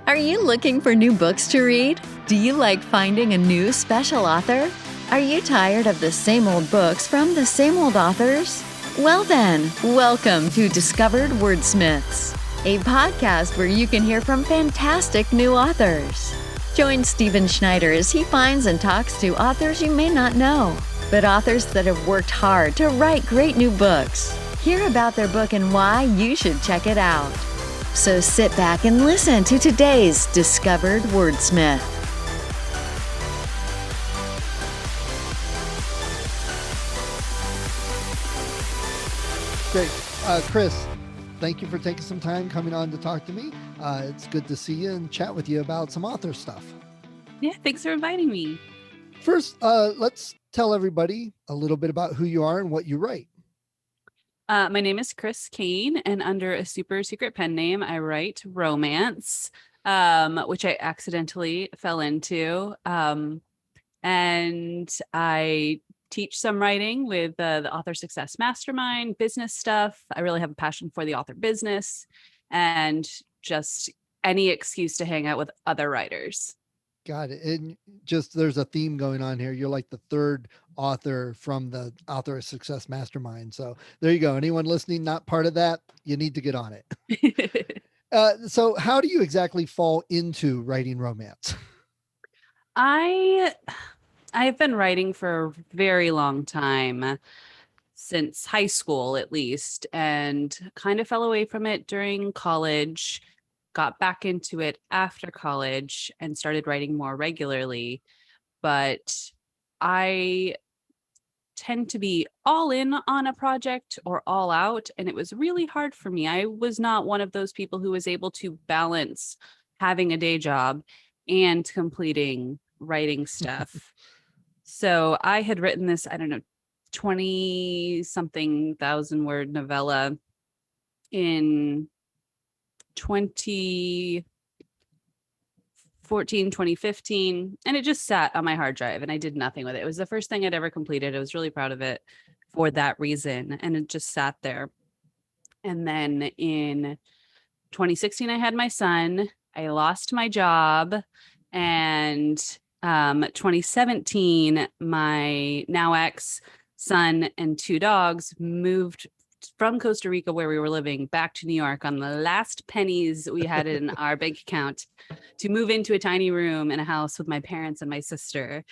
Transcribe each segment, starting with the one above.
Are you looking for new books to read? Do you like finding a new special author? Are you tired of the same old books from the same old authors? Well then, welcome to Discovered Wordsmiths, a podcast where you can hear from fantastic new authors. Join Stephen Schneider as he finds and talks to authors you may not know, but authors that have worked hard to write great new books. Hear about their book and why you should check it out. So sit back and listen to today's Discovered Wordsmith. Great. Chris, thank you for taking some time coming on to talk to me. It's good to see you and chat with you about some author stuff. Yeah, thanks for inviting me. First, let's tell everybody a little bit about who you are and what you write. My name is Chris Kane, and under a super secret pen name, I write romance, which I accidentally fell into. And I teach some writing with the Author Success Mastermind, business stuff. I really have a passion for the author business and just any excuse to hang out with other writers. Got it. And just there's a theme going on here. You're like the third author from the Author Success Mastermind. So there you go. Anyone listening, not part of that, you need to get on it. So how do you exactly fall into writing romance? I've been writing for a very long time, since high school at least, and kind of fell away from it during college, got back into it after college and started writing more regularly. But I tend to be all in on a project or all out, and it was really hard for me. I was not one of those people who was able to balance having a day job and completing writing stuff. So I had written this, 20 something thousand word novella in 2014, 2015, and it just sat on my hard drive and I did nothing with it. It was the first thing I'd ever completed. I was really proud of it for that reason, and it just sat there. And then in 2016, I had my son. I lost my job, and 2017, my now ex son and two dogs moved from Costa Rica, where we were living, back to New York on the last pennies we had in our bank account to move into a tiny room in a house with my parents and my sister.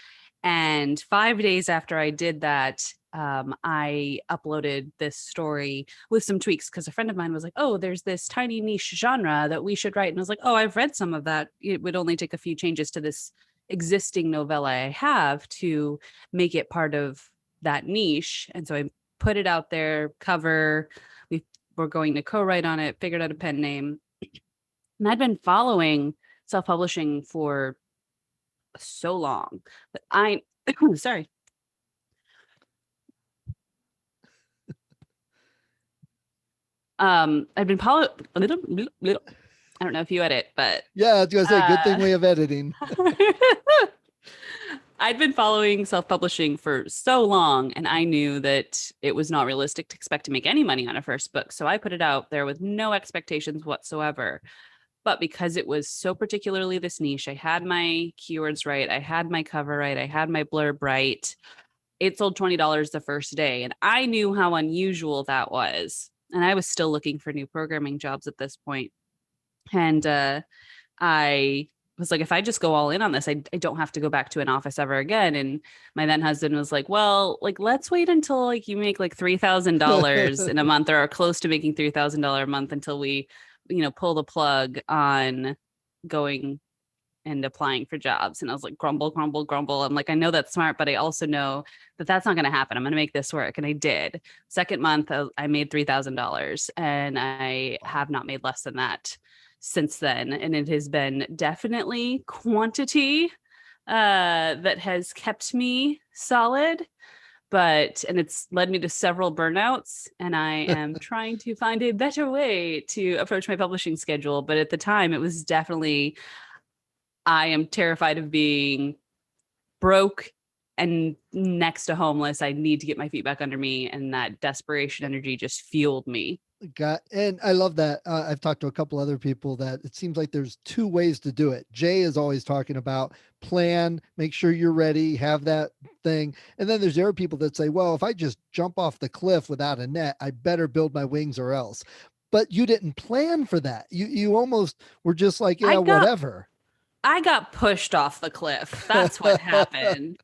And 5 days after I did that, I uploaded this story with some tweaks because a friend of mine was like, oh, there's this tiny niche genre that we should write. And I was like, oh, I've read some of that. It would only take a few changes to this existing novella I have to make it part of that niche. And so I put it out there, cover. We were going to co-write on it, figured out a pen name. And I'd been following self-publishing for so long that sorry. I've been I don't know if you edit, but Yeah, I was gonna say, good thing we have editing. I'd been following self-publishing for so long, and I knew that it was not realistic to expect to make any money on a first book. So I put it out there with no expectations whatsoever. But because it was so particularly this niche, I had my keywords right, I had my cover right, I had my blurb right. It sold $20 the first day, and I knew how unusual that was. And I was still looking for new programming jobs at this point. And I was like, if I just go all in on this, I don't have to go back to an office ever again. And my then husband was like, well, like, let's wait until like you make like $3,000 in a month or are close to making $3,000 a month until we, pull the plug on going and applying for jobs. And I was like, grumble, grumble, grumble. I'm like, I know that's smart, but I also know that that's not going to happen. I'm going to make this work. And I did. Second month, I made $3,000, and I have not made less than that since then. And it has been definitely quantity that has kept me solid, and it's led me to several burnouts, and I am trying to find a better way to approach my publishing schedule. But at the time, it was definitely, I am terrified of being broke and next to homeless. I need to get my feet back under me, and that desperation energy just fueled me. And I love that. I've talked to a couple other people that it seems like there's two ways to do it. Jay is always talking about plan, make sure you're ready, have that thing. And then there's the other people that say, well, if I just jump off the cliff without a net, I better build my wings or else. But you didn't plan for that. You almost were just like, I yeah, got whatever. I got pushed off the cliff. That's what happened.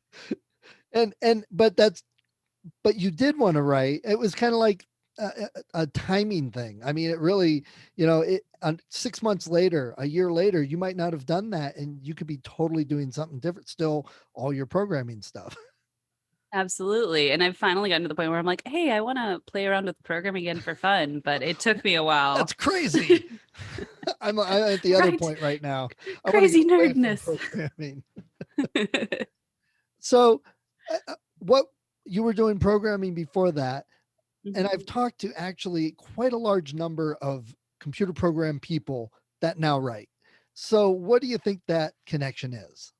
But you did want to write. It was kind of like a timing thing. I mean, it really, it 6 months later, a year later, you might not have done that, and you could be totally doing something different. Still, all your programming stuff. Absolutely. And I've finally gotten to the point where I'm like, hey, I want to play around with programming again for fun, but it took me a while. That's crazy. I'm at the other Right. point right now. I want to Crazy get away from nerdness. programming. So, what you were doing programming before that, and I've talked to actually quite a large number of computer program people that now write. So, what do you think that connection is?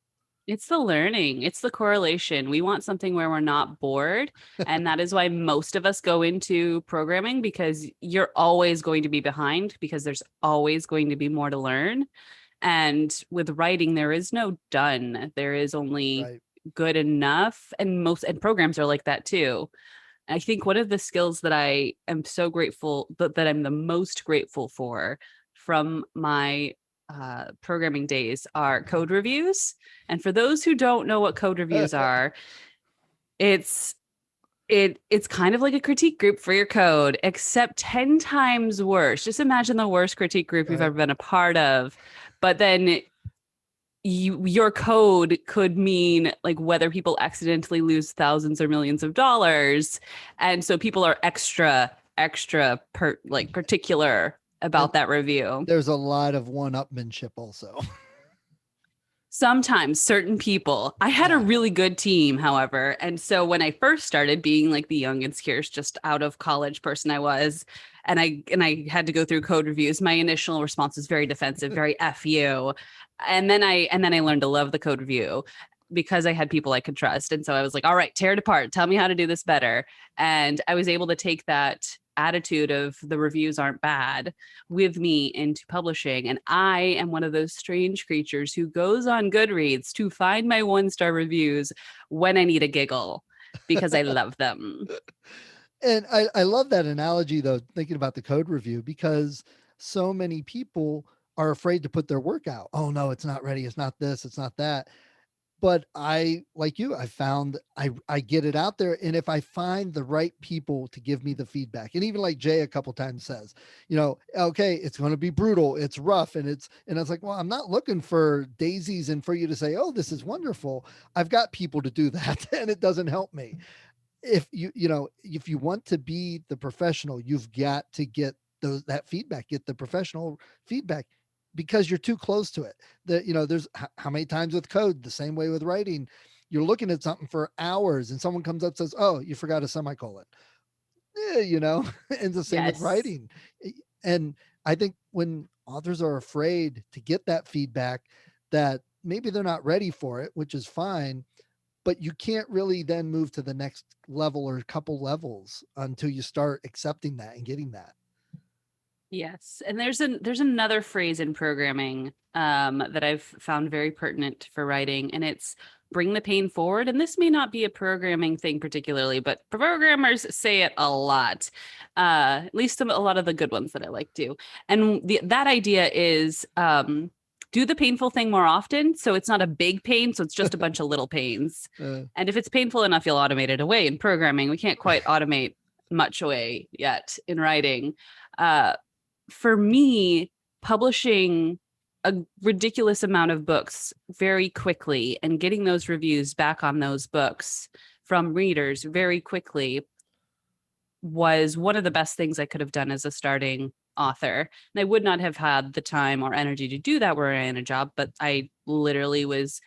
It's the learning, it's the correlation. We want something where we're not bored. And that is why most of us go into programming, because you're always going to be behind, because there's always going to be more to learn. And with writing, there is no done, there is only Right. good enough. And programs are like that too. I think one of the skills that I am so grateful that I'm the most grateful for from my programming days are code reviews. And for those who don't know what code reviews are, it's it's kind of like a critique group for your code, except 10 times worse. Just imagine the worst critique group you've Right. ever been a part of. But then your code could mean like whether people accidentally lose thousands or millions of dollars, and so people are extra particular about And that review. there's a lot of one-upmanship also. Sometimes certain people. I had a Yeah. really good team, however, and so when I first started being like the young and scarce, just out of college person I was, and I had to go through code reviews, my initial response was very defensive, very F you. And then I learned to love the code review because I had people I could trust. And so I was like, all right, tear it apart. Tell me how to do this better. And I was able to take that attitude of the reviews aren't bad with me into publishing. And I am one of those strange creatures who goes on Goodreads to find my 1-star reviews when I need a giggle because I love them. And I love that analogy though, thinking about the code review, because so many people are afraid to put their work out. Oh no, it's not ready. It's not this, it's not that. But I, like you, I found I get it out there. And if I find the right people to give me the feedback, and even like Jay a couple times says, okay, it's going to be brutal, it's rough. And I was like, well, I'm not looking for daisies and for you to say, oh, this is wonderful. I've got people to do that. And it doesn't help me. If if you want to be the professional, you've got to get that feedback, get the professional feedback, because you're too close to it. There's how many times with code, the same way with writing, you're looking at something for hours and someone comes up and says, oh, you forgot a semicolon. Yeah. And the same with Yes. writing. And I think when authors are afraid to get that feedback, that maybe they're not ready for it, which is fine, but you can't really then move to the next level or a couple levels until you start accepting that and getting that. Yes. And there's another phrase in programming that I've found very pertinent for writing, and it's bring the pain forward. And this may not be a programming thing particularly, but programmers say it a lot, at least a lot of the good ones that I like to. And that idea is do the painful thing more often. So it's not a big pain. So it's just a bunch of little pains. Uh, And if it's painful enough, you'll automate it away. In programming, we can't quite automate much away yet in writing. For me, publishing a ridiculous amount of books very quickly and getting those reviews back on those books from readers very quickly was one of the best things I could have done as a starting author. And I would not have had the time or energy to do that were I in a job, but I literally was,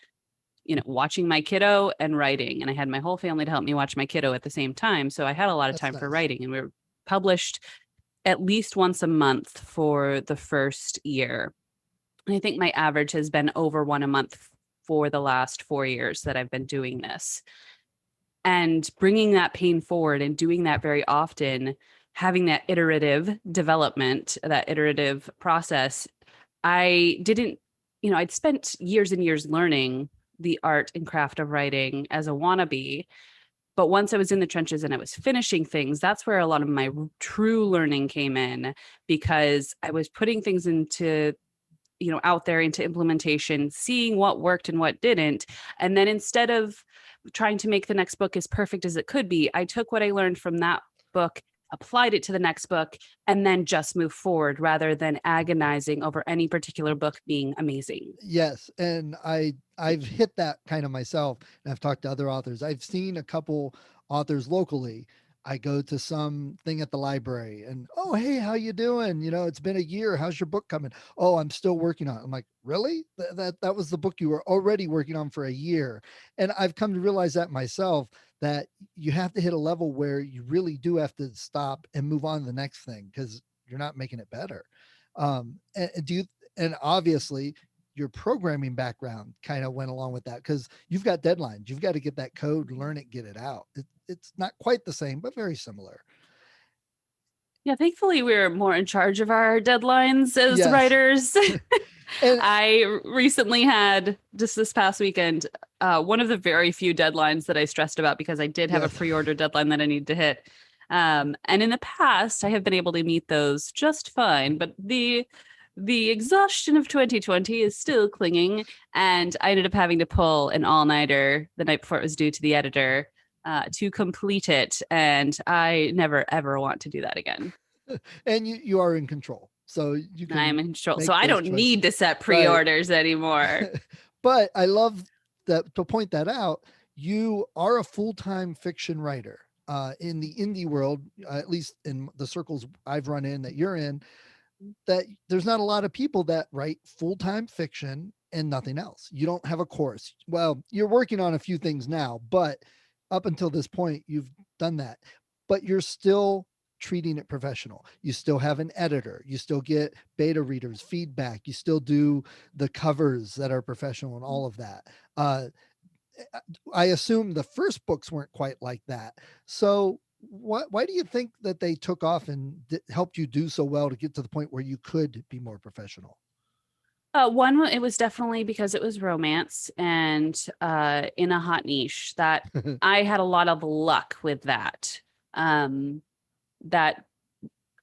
watching my kiddo and writing. And I had my whole family to help me watch my kiddo at the same time. So I had a lot of that's time for nice. writing, and we were published at least once a month for the first year. And I think my average has been over one a month for the last 4 years that I've been doing this. And bringing that pain forward and doing that very often having that iterative development, that iterative process, I didn't, I'd spent years and years learning the art and craft of writing as a wannabe. But once I was in the trenches and I was finishing things, that's where a lot of my true learning came in, because I was putting things into, out there into implementation, seeing what worked and what didn't. And then instead of trying to make the next book as perfect as it could be, I took what I learned from that book, applied it to the next book, and then just move forward rather than agonizing over any particular book being amazing. Yes, and I've hit that kind of myself, and I've talked to other authors. I've seen a couple authors locally. I go to some thing at the library and, oh, hey, how you doing? It's been a year. How's your book coming? Oh, I'm still working on it. I'm like, really? That was the book you were already working on for a year. And I've come to realize that myself, that you have to hit a level where you really do have to stop and move on to the next thing, because you're not making it better. And obviously your programming background kind of went along with that, because you've got deadlines. You've got to get that code, learn it, get it out. It's not quite the same, but very similar. Yeah, thankfully we're more in charge of our deadlines as Yes. writers. And I recently had, just this past weekend, one of the very few deadlines that I stressed about, because I did have a yes, pre-order deadline that I need to hit. And in the past, I have been able to meet those just fine, but the exhaustion of 2020 is still clinging, and I ended up having to pull an all-nighter the night before it was due to the editor to complete it, and I never ever want to do that again. and you are in control, so you And I am can in control, so make I those don't need to choices. set Right. pre-orders anymore. But I love that, to point that out. You are a full-time fiction writer. In the indie world, at least in the circles I've run in that you're in, that there's not a lot of people that write full-time fiction and nothing else. You don't have a course. Well, you're working on a few things now, but up until this point, you've done that. But you're still treating it professional. You still have an editor. You still get beta readers, feedback. You still do the covers that are professional and all of that. I assume the first books weren't quite like that. So why do you think that they took off and helped you do so well to get to the point where you could be more professional? One, it was definitely because it was romance and in a hot niche that I had a lot of luck with that. That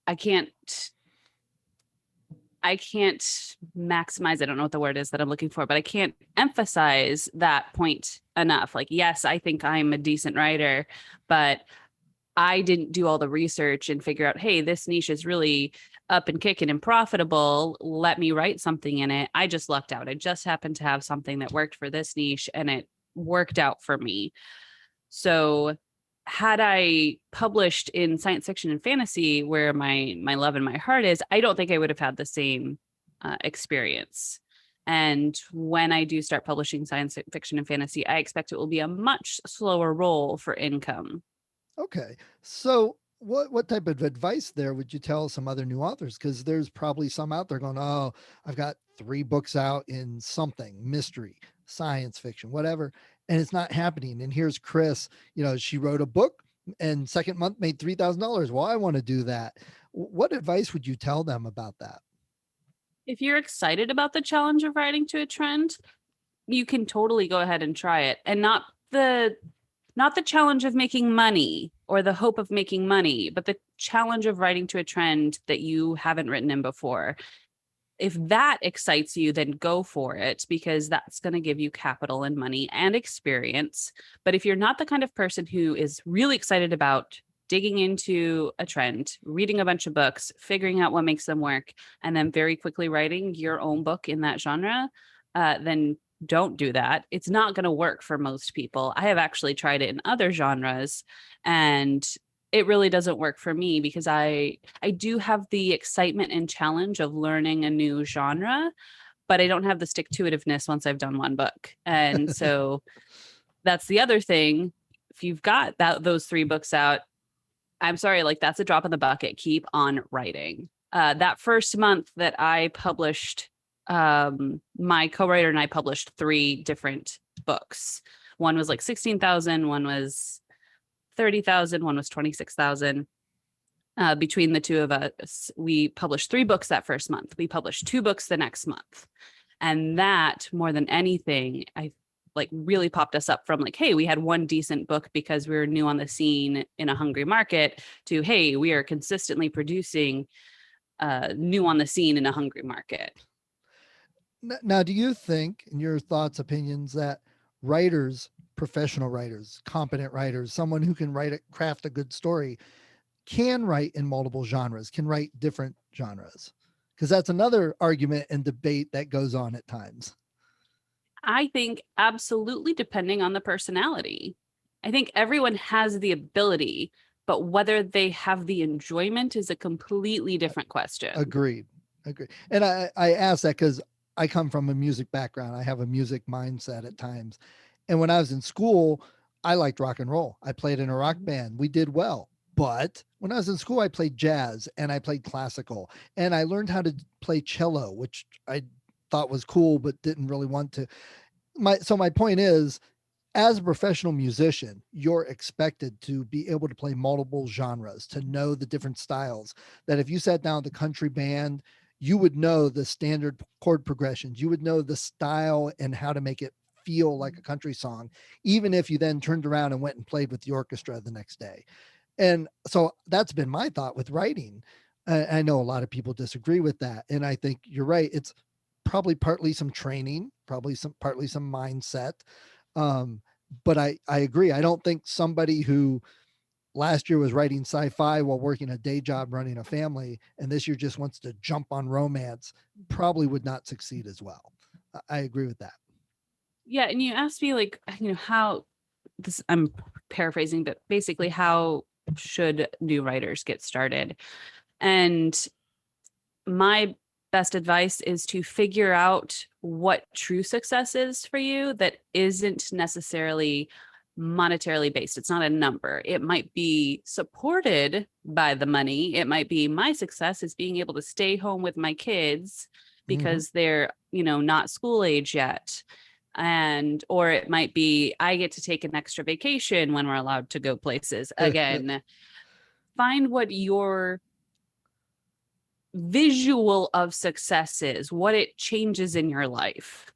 I can't I can't maximize. I don't know what the word is that I'm looking for, but I can't emphasize that point enough. Like, yes, I think I'm a decent writer, but I didn't do all the research and figure out, hey, this niche is really up and kicking and profitable. Let me write something in it. I just lucked out. I just happened to have something that worked for this niche, and it worked out for me. So had I published in science fiction and fantasy, where my love and my heart is, I don't think I would have had the same experience. And when I do start publishing science fiction and fantasy, I expect it will be a much slower roll for income. Okay. So what type of advice there would you tell some other new authors? Because there's probably some out there going, oh, I've got 3 books out in something, mystery, science fiction, whatever, and it's not happening. And here's Chris, she wrote a book and second month made $3,000. Well, I want to do that. What advice would you tell them about that? If you're excited about the challenge of writing to a trend, you can totally go ahead and try it. And not the challenge of making money or the hope of making money, but the challenge of writing to a trend that you haven't written in before. If that excites you, then go for it, because that's going to give you capital and money and experience. But if you're not the kind of person who is really excited about digging into a trend, reading a bunch of books, figuring out what makes them work, and then very quickly writing your own book in that genre, then don't do that. It's not going to work for most people. I have actually tried it in other genres, and it really doesn't work for me, because I do have the excitement and challenge of learning a new genre, but I don't have the stick-to-itiveness once I've done one book. And so that's the other thing. If you've got those 3 books out, I'm sorry, like, that's a drop in the bucket. Keep on writing. That first month that I published, my co-writer and I published 3 different books. One was like 16,000, one was 30,000, one was 26,000. Between the two of us, we published 3 books that first month. We published 2 books the next month. And that, more than anything, I like really popped us up from like, hey, we had one decent book because we were new on the scene in a hungry market, to, hey, we are consistently producing new on the scene in a hungry market. Now, do you think, in your thoughts, opinions, that writers, professional writers, competent writers, someone who can craft a good story, can write in multiple genres, can write different genres? Because that's another argument and debate that goes on at times. I think absolutely, depending on the personality. I think everyone has the ability, but whether they have the enjoyment is a completely different question. Agreed. And I ask that because I come from a music background. I have a music mindset at times. And when I was in school, I liked rock and roll. I played in a rock band. We did well. But when I was in school, I played jazz and I played classical, and I learned how to play cello, which I thought was cool, but didn't really want to. My point is, as a professional musician, you're expected to be able to play multiple genres, to know the different styles. That if you sat down with a country band, you would know the standard chord progressions, you would know the style and how to make it feel like a country song, even if you then turned around and went and played with the orchestra the next day. And so that's been my thought with writing. I know a lot of people disagree with that. And I think you're right. It's probably partly some training, partly some mindset. But I agree. I don't think somebody who last year was writing sci-fi while working a day job running a family, and this year just wants to jump on romance, probably would not succeed as well. I agree with that. Yeah. And you asked me, like, how this, I'm paraphrasing, but basically, how should new writers get started? And my best advice is to figure out what true success is for you that isn't necessarily monetarily based. It's not a number. It might be supported by the money. It might be, my success is being able to stay home with my kids because they're, not school age yet. And, or it might be, I get to take an extra vacation when we're allowed to go places. Again, find what your visual of success is, what it changes in your life,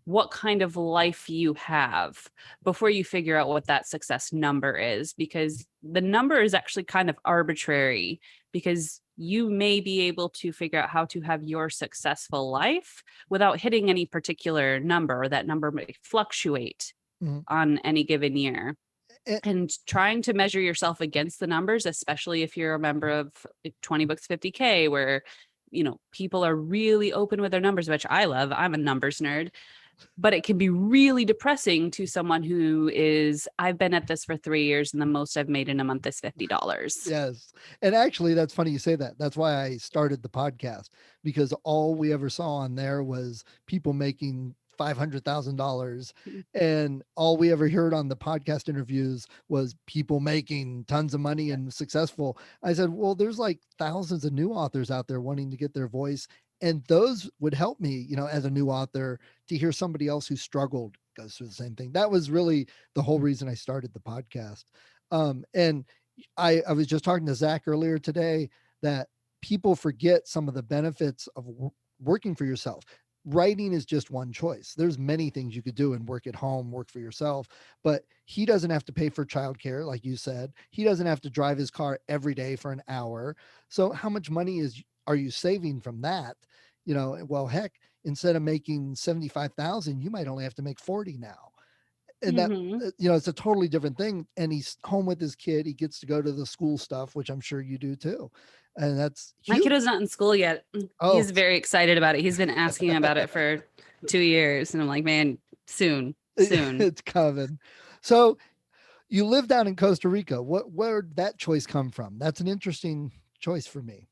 what kind of life you have, before you figure out what that success number is, because the number is actually kind of arbitrary, because you may be able to figure out how to have your successful life without hitting any particular number, or that number may fluctuate on any given year. And trying to measure yourself against the numbers, especially if you're a member of 20 Books 50K, where, people are really open with their numbers, which I love. I'm a numbers nerd, but it can be really depressing to someone who is, I've been at this for 3 years and the most I've made in a month is $50. Yes. And actually, that's funny you say that. That's why I started the podcast, because all we ever saw on there was people making $500,000. And all we ever heard on the podcast interviews was people making tons of money and successful. I said, well, there's like thousands of new authors out there wanting to get their voice. And those would help me, as a new author, to hear somebody else who struggled goes through the same thing. That was really the whole reason I started the podcast. And I was just talking to Zach earlier today that people forget some of the benefits of working for yourself. Writing is just one choice. There's many things you could do and work at home, work for yourself, but he doesn't have to pay for childcare. Like you said, he doesn't have to drive his car every day for an hour. So how much money are you saving from that? Well, heck, instead of making 75,000, you might only have to make 40 now. And that, it's a totally different thing. And he's home with his kid. He gets to go to the school stuff, which I'm sure you do too. And that's huge. My kiddo's not in school yet. Oh. He's very excited about it. He's been asking about it for 2 years. And I'm like, man, soon. It's coming. So you live down in Costa Rica. Where did that choice come from? That's an interesting choice for me.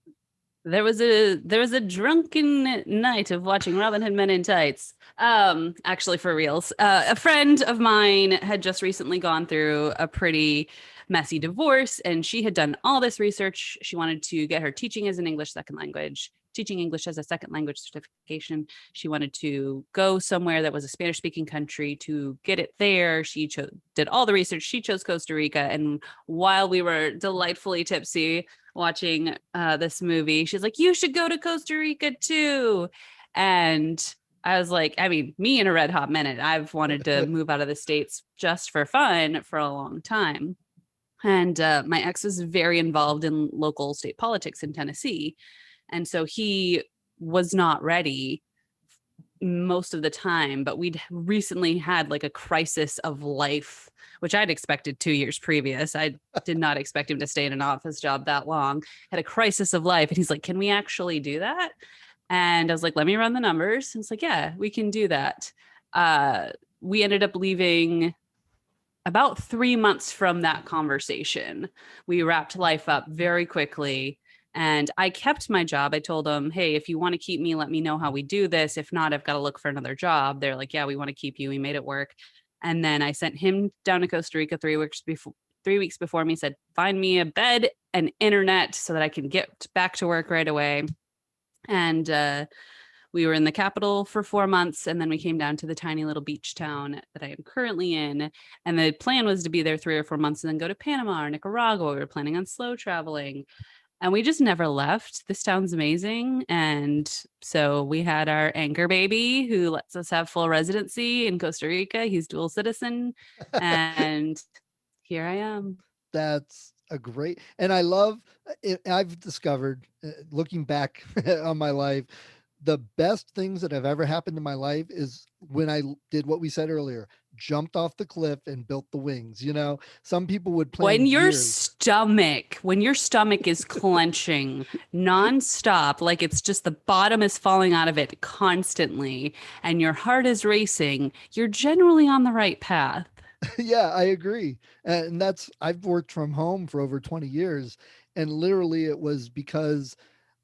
There was a drunken night of watching Robin Hood Men in Tights. Actually, for reals. A friend of mine had just recently gone through a pretty messy divorce, and she had done all this research. She wanted to get her teaching as an English second language, teaching English as a second language certification. She wanted to go somewhere that was a Spanish speaking country to get it there. She did all the research. She chose Costa Rica. And while we were delightfully tipsy, watching this movie. She's like, you should go to Costa Rica too. And I was like, I mean, me in a red hot minute, I've wanted to move out of the States just for fun for a long time. And my ex was very involved in local state politics in Tennessee. And so he was not ready most of the time, but we'd recently had like a crisis of life, which I'd expected 2 years previous. I did not expect him to stay in an office job that long. Had a crisis of life. And he's like, can we actually do that? And I was like, let me run the numbers. And it's like, yeah, we can do that. We ended up leaving about 3 months from that conversation. We wrapped life up very quickly. And I kept my job. I told them, hey, if you want to keep me, let me know how we do this. If not, I've got to look for another job. They're like, yeah, we want to keep you. We made it work. And then I sent him down to Costa Rica 3 weeks before me, said, find me a bed and internet so that I can get back to work right away. And we were in the capital for 4 months, and then we came down to the tiny little beach town that I am currently in. And the plan was to be there 3 or 4 months and then go to Panama or Nicaragua. We were planning on slow traveling. And we just never left. This town's amazing. And so we had our anchor baby who lets us have full residency in Costa Rica. He's dual citizen. And here I am. That's a great, and I love it. I've discovered, looking back on my life, the best things that have ever happened in my life is when I did what we said earlier, jumped off the cliff and built the wings. Some people would plan When years. when your stomach is clenching nonstop, like it's just the bottom is falling out of it constantly, and your heart is racing, you're generally on the right path. Yeah, I agree. And I've worked from home for over 20 years. And literally, it was because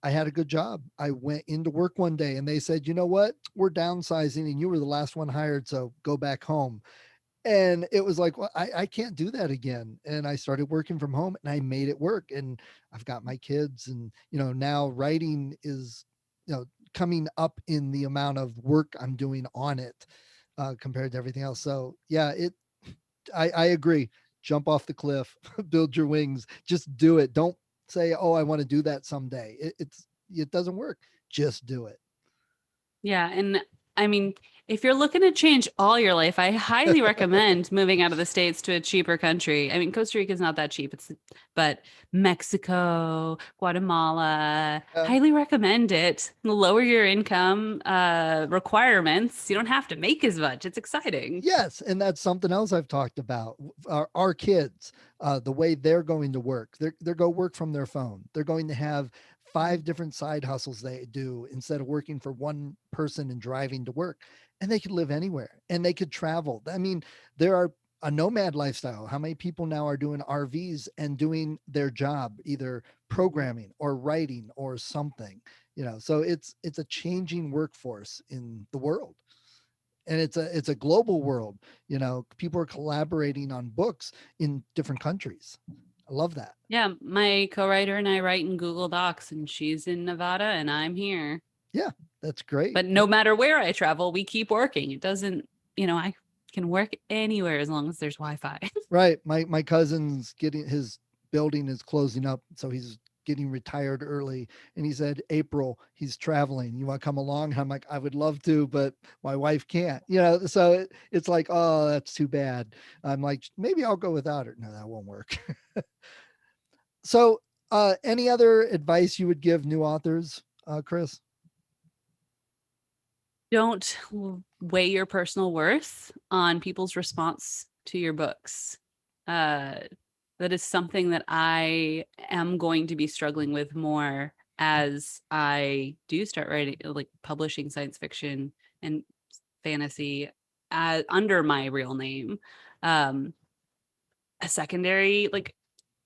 I had a good job. I went into work one day and they said, you know what? We're downsizing and you were the last one hired. So go back home. And it was like, well, I can't do that again. And I started working from home and I made it work. And I've got my kids. And, now writing is, coming up in the amount of work I'm doing on it compared to everything else. So, yeah, I agree. Jump off the cliff, build your wings, just do it. Don't say, oh, I want to do that someday. It doesn't work. Just do it. Yeah. And I mean, if you're looking to change all your life, I highly recommend moving out of the States to a cheaper country. I mean, Costa Rica is not that cheap. But Mexico, Guatemala, Yeah. highly recommend it. Lower your income requirements. You don't have to make as much. It's exciting. Yes. And that's something else I've talked about. Our kids, the way they're going to work, they're go work from their phone. They're going to have 5 different side hustles they do instead of working for one person and driving to work. And they could live anywhere and they could travel. I mean, there are a nomad lifestyle. How many people now are doing RVs and doing their job, either programming or writing or something, so it's a changing workforce in the world. And it's a global world. People are collaborating on books in different countries. I love that. Yeah, my co-writer and I write in Google Docs, and she's in Nevada and I'm here. Yeah, that's great. But no matter where I travel, we keep working. It doesn't, I can work anywhere as long as there's Wi-Fi. Right. My cousin's getting his building is closing up, so he's getting retired early. And he said, April, he's traveling. You want to come along? And I'm like, I would love to, but my wife can't. So it's like, oh, that's too bad. I'm like, maybe I'll go without her. No, that won't work. So, any other advice you would give new authors, Chris? Don't weigh your personal worth on people's response to your books. That is something that I am going to be struggling with more as I do start writing, like publishing science fiction and fantasy under my real name. A secondary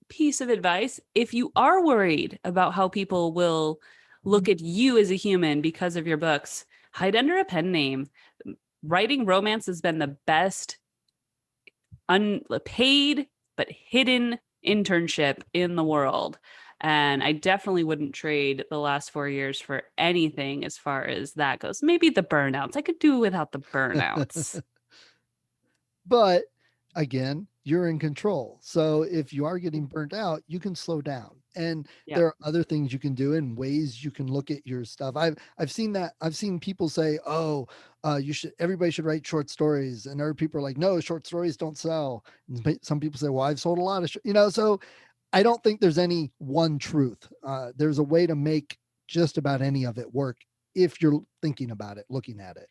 piece of advice: if you are worried about how people will look at you as a human because of your books, hide under a pen name. Writing romance has been the best unpaid but hidden internship in the world. And I definitely wouldn't trade the last 4 years for anything as far as that goes. Maybe the burnouts. I could do without the burnouts. But again, you're in control. So if you are getting burnt out, you can slow down And Yeah. there are other things you can do and ways you can look at your stuff. I've seen that. I've seen people say, "Oh, everybody should write short stories," and other people are like, "No, short stories don't sell." And some people say, "Well, I've sold a lot of," so I don't think there's any one truth. There's a way to make just about any of it work if you're thinking about it, looking at it.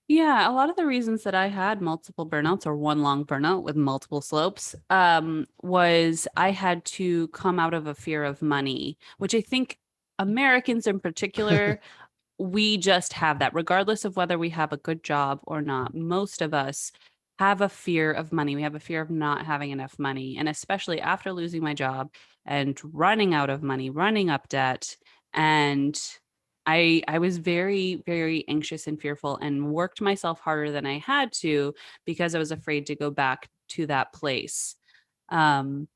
Yeah, a lot of the reasons that I had multiple burnouts or one long burnout with multiple slopes was I had to come out of a fear of money, which I think Americans in particular, we just have that, regardless of whether we have a good job or not. Most of us have a fear of money. We have a fear of not having enough money. And especially after losing my job and running out of money, running up debt. And I was very, very anxious and fearful and worked myself harder than I had to because I was afraid to go back to that place. Um,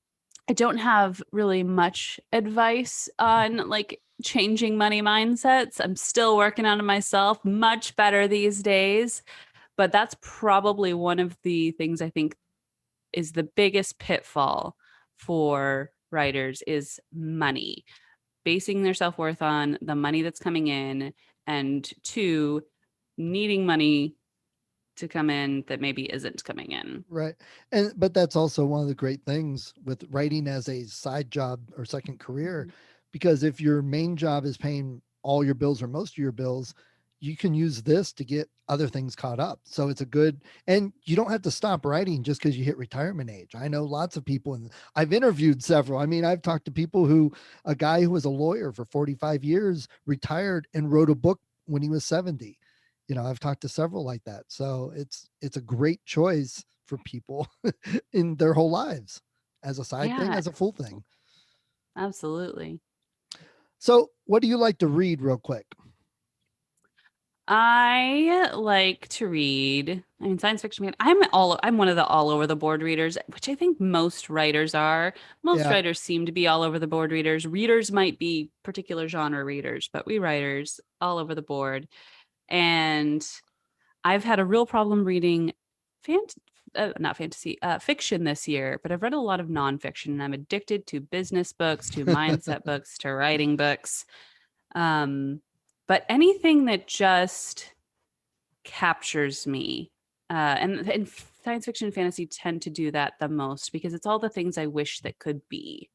I don't have really much advice on like changing money mindsets. I'm still working on it myself, much better these days. But that's probably one of the things I think is the biggest pitfall for writers is money, basing their self-worth on the money that's coming in, and two, needing money to come in that maybe isn't coming in. Right. But that's also one of the great things with writing as a side job or second career, Mhm. because if your main job is paying all your bills or most of your bills, you can use this to get other things caught up. So it's a good, and you don't have to stop writing just because you hit retirement age. I know lots of people, and I've interviewed several. I mean, I've talked to people a guy who was a lawyer for 45 years, retired and wrote a book when he was 70. I've talked to several like that. So it's a great choice for people in their whole lives, as a side thing, Yeah, as a full thing. absolutely. So what do you like to read real quick? I like to read. I mean, science fiction. I'm one of the all over the board readers, which I think most writers are. Most Yeah. writers seem to be all over the board readers. Readers might be particular genre readers, but we writers all over the board. And I've had a real problem reading not fantasy, fiction this year, but I've read a lot of nonfiction, and I'm addicted to business books, to mindset books, to writing books. Um, but anything that just captures me, and science fiction and fantasy tend to do that the most because it's all the things I wish that could be,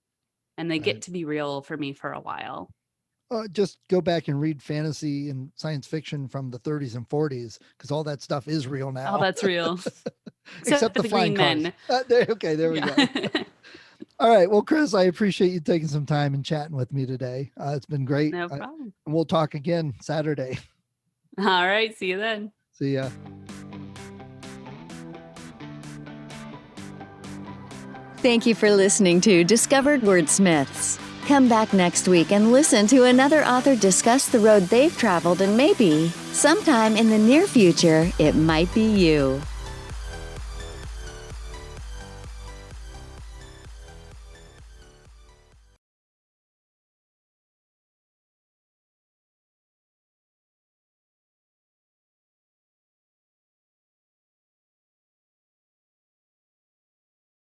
and they get Right. to be real for me for a while. Just go back and read fantasy and science fiction from the 30s and 40s, because all that stuff is real Oh, now, that's real. Except except for the the flying green cars. men. There we Yeah. go. All right. Well, Chris, I appreciate you taking some time and chatting with me today. It's been great. No problem. And we'll talk again Saturday. All right. See you then. See ya. Thank you for listening to Discovered Wordsmiths. Come back next week and listen to another author discuss the road they've traveled, and maybe, sometime in the near future, it might be you.